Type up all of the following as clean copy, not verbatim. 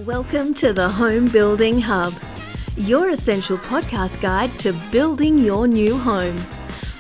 Welcome to the Home Building Hub, your essential podcast guide to building your new home.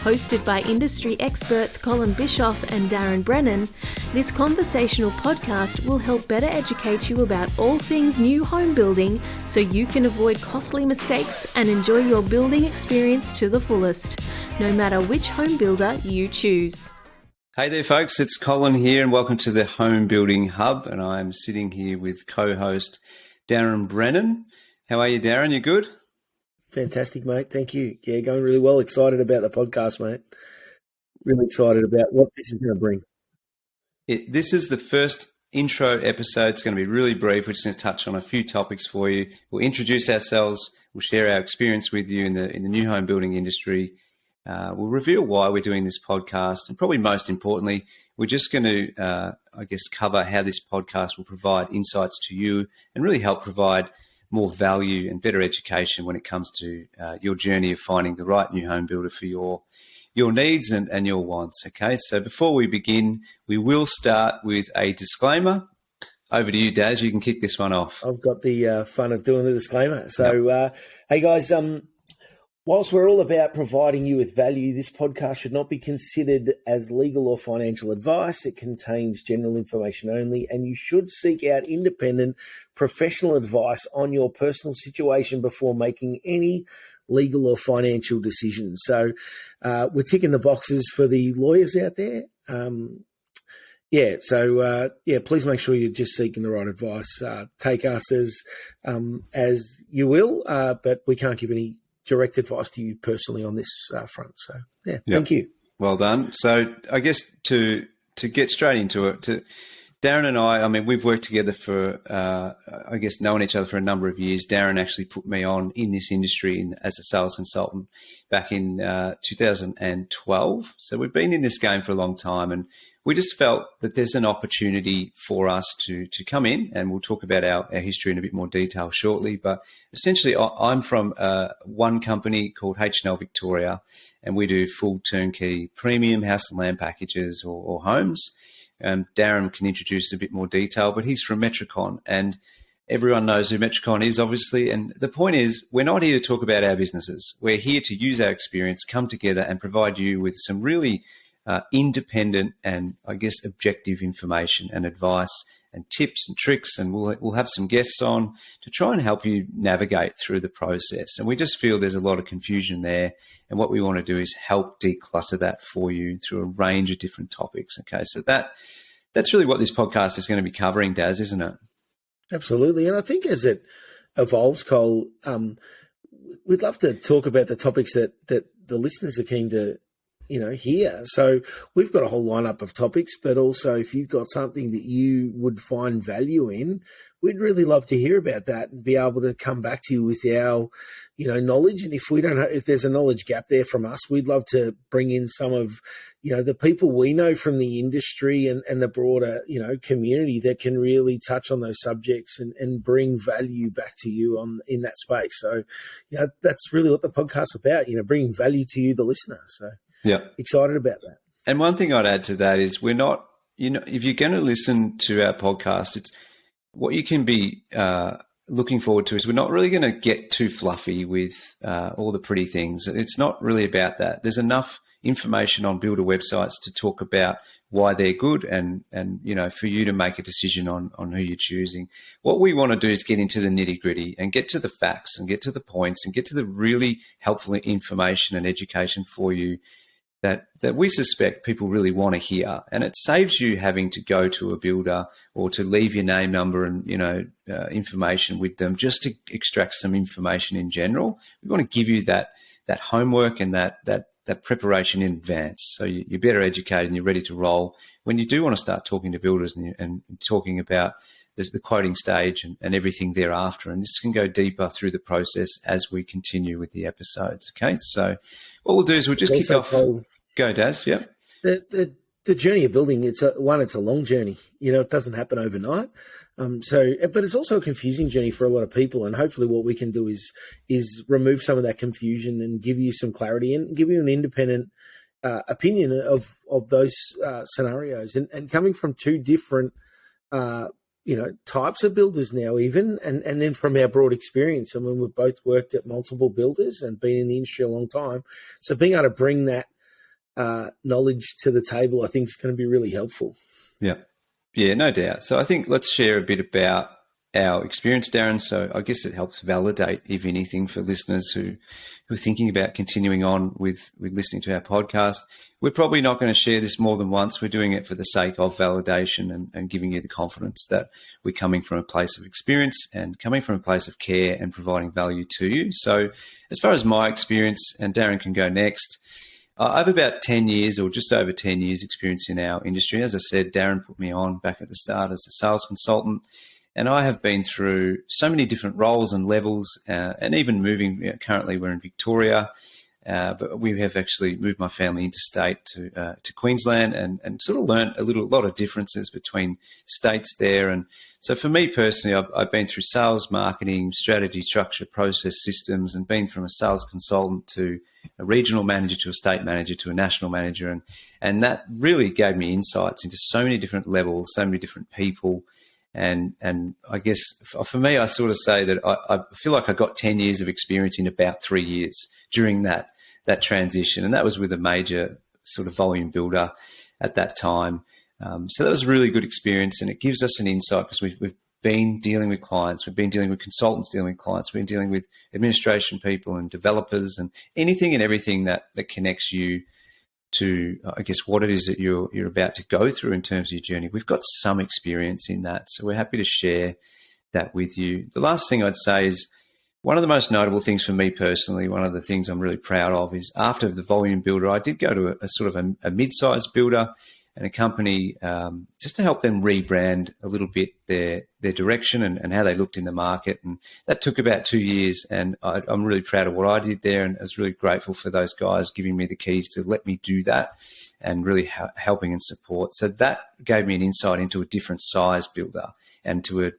Hosted by industry experts Colin Bischoff and Darren Brennan, this conversational podcast will help better educate you about all things new home building so you can avoid costly mistakes and enjoy your building experience to the fullest, no matter which home builder you choose. Hey there, folks. It's Colin here, and welcome to the Home Building Hub. And I'm sitting here with co-host Darren Brennan. How are you, Darren? You good? Fantastic, mate. Thank you. Yeah, going really well. Excited about the podcast, mate. Really excited about what this is going to bring. This is the first intro episode. It's going to be really brief. We're just going to touch on a few topics for you. We'll introduce ourselves. We'll share our experience with you in the new home building industry. We'll reveal why we're doing this podcast, and probably most importantly, we're just going to, cover how this podcast will provide insights to you and really help provide more value and better education when it comes to your journey of finding the right new home builder for your needs and your wants. Okay, so before we begin, we will start with a disclaimer. Over to you, Daz. You can kick this one off. I've got the fun of doing the disclaimer. So, Hey guys, whilst we're all about providing you with value, this podcast should not be considered as legal or financial advice. It contains general information only, and you should seek out independent professional advice on your personal situation before making any legal or financial decisions. So we're ticking the boxes for the lawyers out there. Please make sure you're just seeking the right advice. Take us as you will, but we can't give any direct advice to you personally on this front. So, Thank you. Well done. So I guess to get straight into it, Darren and I mean, we've worked together for, known each other for a number of years. Darren actually put me on in this industry as a sales consultant back in 2012. So we've been in this game for a long time, and we just felt that there's an opportunity for us to come in, and we'll talk about our history in a bit more detail shortly. But essentially, I'm from one company called H&L Victoria, and we do full turnkey premium house and land packages or homes. Darren can introduce a bit more detail, but he's from Metricon, and everyone knows who Metricon is, obviously. And the point is, we're not here to talk about our businesses. We're here to use our experience, come together and provide you with some really independent and, objective information and advice and tips and tricks. And we'll have some guests on to try and help you navigate through the process. And we just feel there's a lot of confusion there. And what we want to do is help declutter that for you through a range of different topics. Okay, so that's really what this podcast is going to be covering, Daz, isn't it? Absolutely. And I think as it evolves, Cole, we'd love to talk about the topics that the listeners are keen to hear. So we've got a whole lineup of topics, but also if you've got something that you would find value in, we'd really love to hear about that and be able to come back to you with our, knowledge. And if there's a knowledge gap there from us, we'd love to bring in some of, the people we know from the industry and the broader, community that can really touch on those subjects and bring value back to you in that space. So, that's really what the podcast's about, bringing value to you, the listener. So, yeah, excited about that. And one thing I'd add to that is we're not, if you're going to listen to our podcast, it's what you can be looking forward to is we're not really going to get too fluffy with all the pretty things. It's not really about that. There's enough information on builder websites to talk about why they're good and for you to make a decision on who you're choosing. What we want to do is get into the nitty-gritty and get to the facts and get to the points and get to the really helpful information and education for you that we suspect people really want to hear. And it saves you having to go to a builder or to leave your name, number and, information with them just to extract some information in general. We want to give you that homework and that preparation in advance. So you're better educated and you're ready to roll when you do want to start talking to builders and talking about the quoting stage and everything thereafter. And this can go deeper through the process as we continue with the episodes. Okay. So what we'll do is we'll just kick off. Go, Daz. Yeah. The journey of building, it's a long journey. It doesn't happen overnight. But it's also a confusing journey for a lot of people. And hopefully what we can do is remove some of that confusion and give you some clarity and give you an independent opinion of those scenarios. And coming from two different types of builders now even, and then from our broad experience. I mean, we've both worked at multiple builders and been in the industry a long time. So being able to bring that knowledge to the table, I think is going to be really helpful. Yeah. Yeah, no doubt. So I think let's share a bit about our experience, Darren. So I guess it helps validate, if anything, for listeners who are thinking about continuing on with listening to our podcast. We're probably not going to share this more than once. We're doing it for the sake of validation and giving you the confidence that we're coming from a place of experience and coming from a place of care and providing value to you. So as far as my experience, and Darren can go next, I have about 10 years or just over 10 years experience in our industry. As I said, Darren put me on back at the start as a sales consultant. And I have been through so many different roles and levels, and even moving. Currently, we're in Victoria, but we have actually moved my family interstate to Queensland, and sort of learned a lot of differences between states there. And so, for me personally, I've been through sales, marketing, strategy, structure, process, systems, and been from a sales consultant to a regional manager to a state manager to a national manager, and that really gave me insights into so many different levels, so many different people. And I guess for me, I sort of say that I feel like I got 10 years of experience in about 3 years during that transition. And that was with a major sort of volume builder at that time. So that was a really good experience, and it gives us an insight because we've been dealing with clients, we've been dealing with consultants dealing with clients, we've been dealing with administration people and developers and anything and everything that connects you to, I guess, what it is that you're about to go through in terms of your journey. We've got some experience in that, so we're happy to share that with you. The last thing I'd say is one of the most notable things for me personally, one of the things I'm really proud of is after the volume builder, I did go to a sort of a mid-sized builder and a company just to help them rebrand a little bit their direction and how they looked in the market. And that took about 2 years, and I'm really proud of what I did there, and I was really grateful for those guys giving me the keys to let me do that and really helping and support. So that gave me an insight into a different size builder and to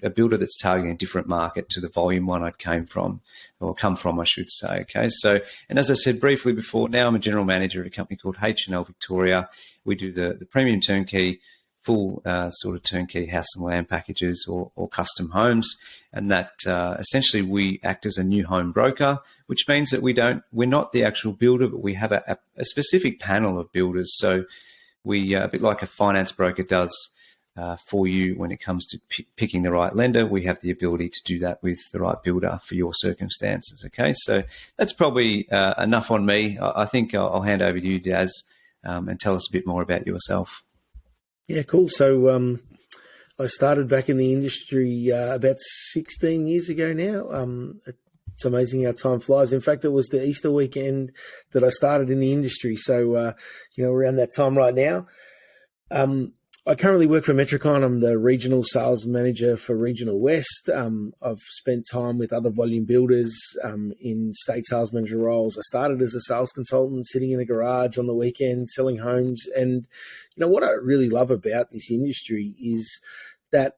a builder that's targeting a different market to the volume one I'd come from, I should say. Okay. So, and as I said briefly before, now I'm a general manager at a company called H&L Victoria. We do the premium turnkey, full sort of turnkey house and land packages or custom homes. And that essentially we act as a new home broker, which means that we're not the actual builder, but we have a specific panel of builders. So we, a bit like a finance broker does, for you when it comes to picking the right lender, we have the ability to do that with the right builder for your circumstances. Okay, so that's probably enough on me. I think I'll hand over to you, Daz, and tell us a bit more about yourself. Yeah, cool. So I started back in the industry about 16 years ago now. It's amazing how time flies. In fact, it was the Easter weekend that I started in the industry. So, around that time right now. I currently work for Metricon. I'm the regional sales manager for Regional West. I've spent time with other volume builders in state sales manager roles. I started as a sales consultant sitting in a garage on the weekend selling homes. And, what I really love about this industry is that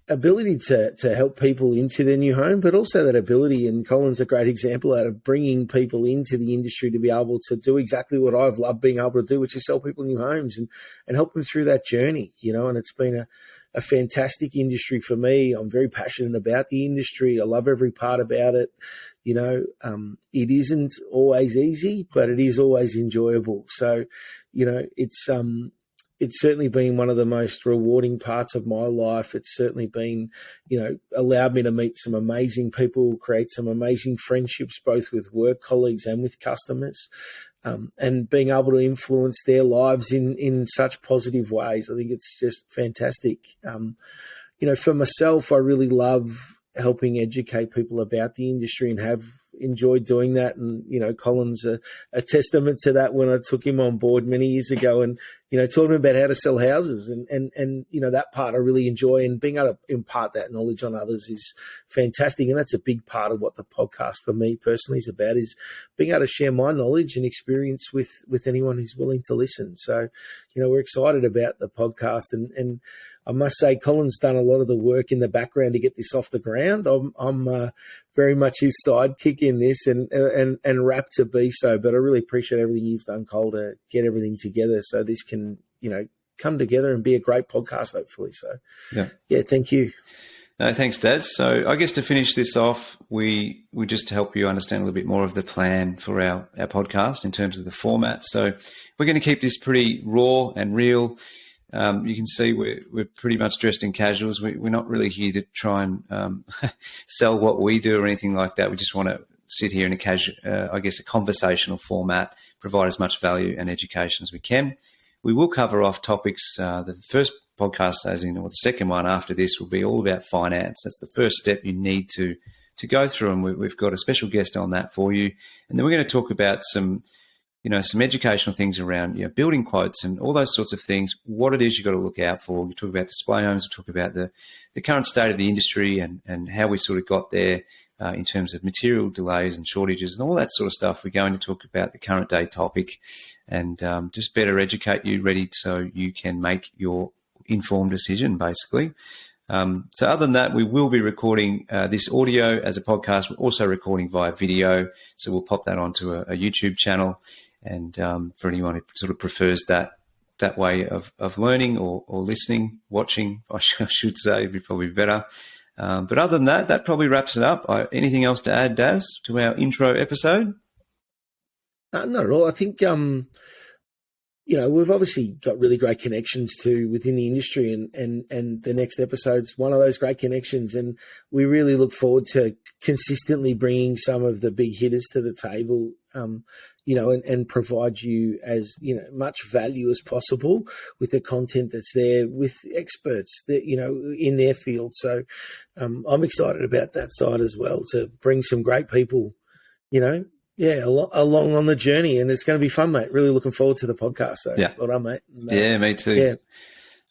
ability to help people into their new home, but also that ability, and Colin's a great example out of bringing people into the industry to be able to do exactly what I've loved being able to do, which is sell people new homes and help them through that journey, and it's been a fantastic industry for me. I'm very passionate about the industry. I love every part about it. It isn't always easy, but it is always enjoyable. So, it's certainly been one of the most rewarding parts of my life. It's certainly been, allowed me to meet some amazing people, create some amazing friendships, both with work colleagues and with customers, and being able to influence their lives in such positive ways. I think it's just fantastic. For myself, I really love helping educate people about the industry and have enjoyed doing that. And, Colin's a testament to that when I took him on board many years ago and, taught him about how to sell houses and that part I really enjoy, and being able to impart that knowledge on others is fantastic. And that's a big part of what the podcast for me personally is about, is being able to share my knowledge and experience with anyone who's willing to listen. So, we're excited about the podcast, and I must say, Colin's done a lot of the work in the background to get this off the ground. I'm very much his sidekick in this, and rapt to be so. But I really appreciate everything you've done, Cole, to get everything together so this can, come together and be a great podcast, hopefully. So, yeah, thank you. No, thanks, Daz. So I guess to finish this off, we just to help you understand a little bit more of the plan for our podcast in terms of the format. So we're going to keep this pretty raw and real. You can see we're pretty much dressed in casuals. We're not really here to try and sell what we do or anything like that. We just want to sit here in a casual, I guess, a conversational format, provide as much value and education as we can. We will cover off topics. The first podcast, or the second one after this, will be all about finance. That's the first step you need to go through, and we've got a special guest on that for you. And then we're going to talk about some educational things around building quotes and all those sorts of things, what it is you've got to look out for. We talk about display homes, we talk about the current state of the industry and how we sort of got there in terms of material delays and shortages and all that sort of stuff. We're going to talk about the current day topic and just better educate you, ready so you can make your informed decision, basically. So other than that, we will be recording this audio as a podcast. We're also recording via video, so we'll pop that onto a YouTube channel. And for anyone who sort of prefers that way of learning or listening, watching, I should say, would be probably better. But other than that, that probably wraps it up. Anything else to add, Daz, to our intro episode? Not at all. I think, we've obviously got really great connections within the industry and the next episode's one of those great connections. And we really look forward to consistently bringing some of the big hitters to the table, and provide you as, much value as possible with the content that's there with experts that, in their field. So I'm excited about that side as well, to bring some great people, along on the journey, and it's going to be fun, mate. Really looking forward to the podcast. So, well done, mate. Yeah, me too. Yeah,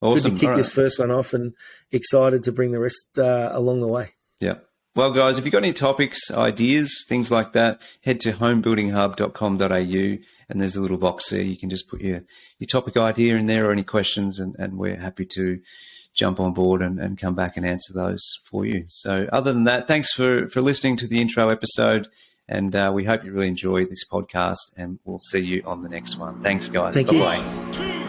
awesome. Good to kick this first one off, and excited to bring the rest along the way. Yeah. Well, guys, if you've got any topics, ideas, things like that, head to homebuildinghub.com.au, and there's a little box there. You can just put your topic idea in there or any questions, and we're happy to jump on board and come back and answer those for you. So other than that, thanks for listening to the intro episode. And we hope you really enjoyed this podcast, and we'll see you on the next one. Thanks, guys. Thank Bye-bye. you.